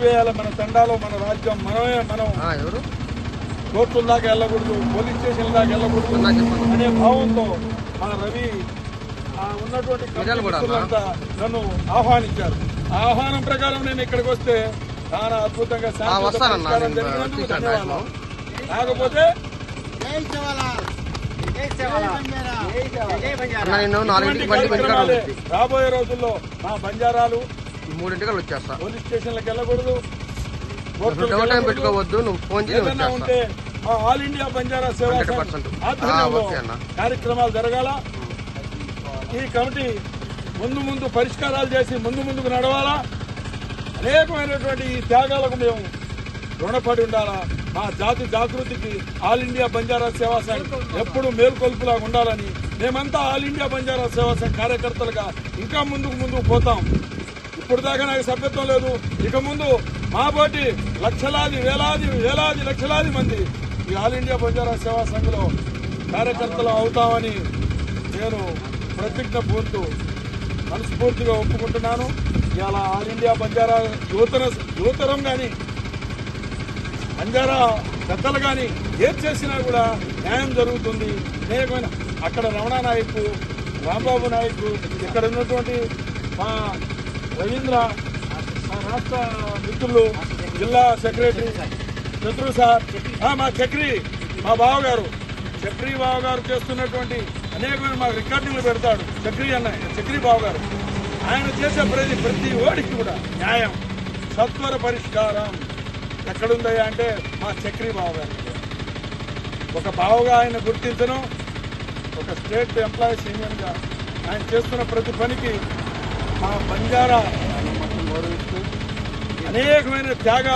వేయాలి. మన తండాలో మన రాజ్యం మనమే. మనం కోర్టుల దాకా వెళ్ళకూడదు, పోలీస్ స్టేషన్ దాకా వెళ్ళకూడదు అనే భావంతో మన రవి ఉన్నటువంటి కంపెనీలంతా నన్ను ఆహ్వానించారు. ఆ ఆహ్వానం ప్రకారం నేను ఇక్కడికి వస్తే చాలా అద్భుతంగా పరిష్కారం జరిగినందుకు ధన్యవాదాలు. కాకపోతే రాబోయే రోజుల్లో మా బంజారాలు 3 వచ్చేస్తా. పోలీస్ స్టేషన్లకు వెళ్ళకూడదు, పెట్టుకోవద్దు. నువ్వు ఫోన్ ఉంటే మా ఆల్ ఇండియా బంజారా సేవా ఆధ్వర్యంలో కార్యక్రమాలు జరగాల. ఈ కమిటీ ముందు పరిష్కారాలు చేసి ముందుకు నడవాలా. అనేకమైనటువంటి ఈ త్యాగాలకు మేము రుణపడి ఉండాలా. మా జాతి జాగృతికి ఆల్ ఇండియా బంజారా సేవా సంఘ్ ఎప్పుడు మేల్కొల్పులాగా ఉండాలని మేమంతా ఆల్ ఇండియా బంజారా సేవా సంఘ్ కార్యకర్తలుగా ఇంకా ముందుకు పోతాం. ఇప్పుడు దాకా నాకు సభ్యత్వం లేదు. ఇక ముందు మా పోటీ లక్షలాది వేలాది లక్షలాది మంది ఈ ఆల్ ఇండియా బంజారా సేవా సంఘ్లో కార్యకర్తలు అవుతామని నేను ప్రతిజ్ఞ పూర్తూ మనస్ఫూర్తిగా ఒప్పుకుంటున్నాను. ఇవాళ ఆల్ ఇండియా బంజారా యువతరం కానీ బంజారా పెద్దలు కానీ ఏం చేసినా కూడా న్యాయం జరుగుతుంది. అనేకమైన అక్కడ రమణ నాయక్, రాంబాబు నాయక్, ఇక్కడ ఉన్నటువంటి మా రవీంద్ర, మా రాష్ట్ర మిత్రులు, జిల్లా సెక్రటరీ చంద్రు సార్, మా చక్రి, మా బావగారు చక్రి బావగారు చేస్తున్నటువంటి అనేకమైన మా రికార్డింగ్లు పెడతాడు. చక్రి బావగారు ఆయన చేసే ప్రతి ఓడికి కూడా న్యాయం, సత్వర పరిష్కారం ఎక్కడుందయ్యా అంటే మా చక్రి బావగారు. ఒక బావగా ఆయన గుర్తించను, ఒక స్టేట్ ఎంప్లాయీస్ యూనియన్గా ఆయన చేస్తున్న ప్రతి పనికి మా బంజారా గౌరవిస్తూ అనేకమైన త్యాగాలు